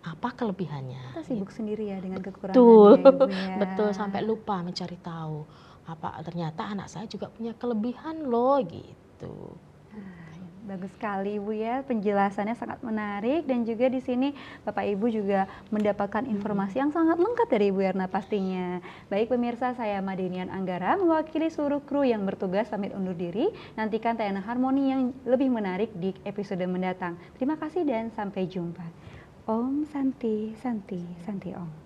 [SPEAKER 2] apa kelebihannya.
[SPEAKER 1] Kita sibuk sendiri ya dengan kekurangannya.
[SPEAKER 2] Betul, betul sampai lupa mencari tahu. Apa ternyata anak saya juga punya kelebihan loh gitu.
[SPEAKER 1] Bagus sekali Ibu ya, penjelasannya sangat menarik dan juga di sini Bapak Ibu juga mendapatkan informasi yang sangat lengkap dari Ibu Erna pastinya. Baik pemirsa, saya Madenian Anggara mewakili seluruh kru yang bertugas pamit undur diri. Nantikan tayangan harmoni yang lebih menarik di episode mendatang. Terima kasih dan sampai jumpa. Om Santi, Santi, Santi Om.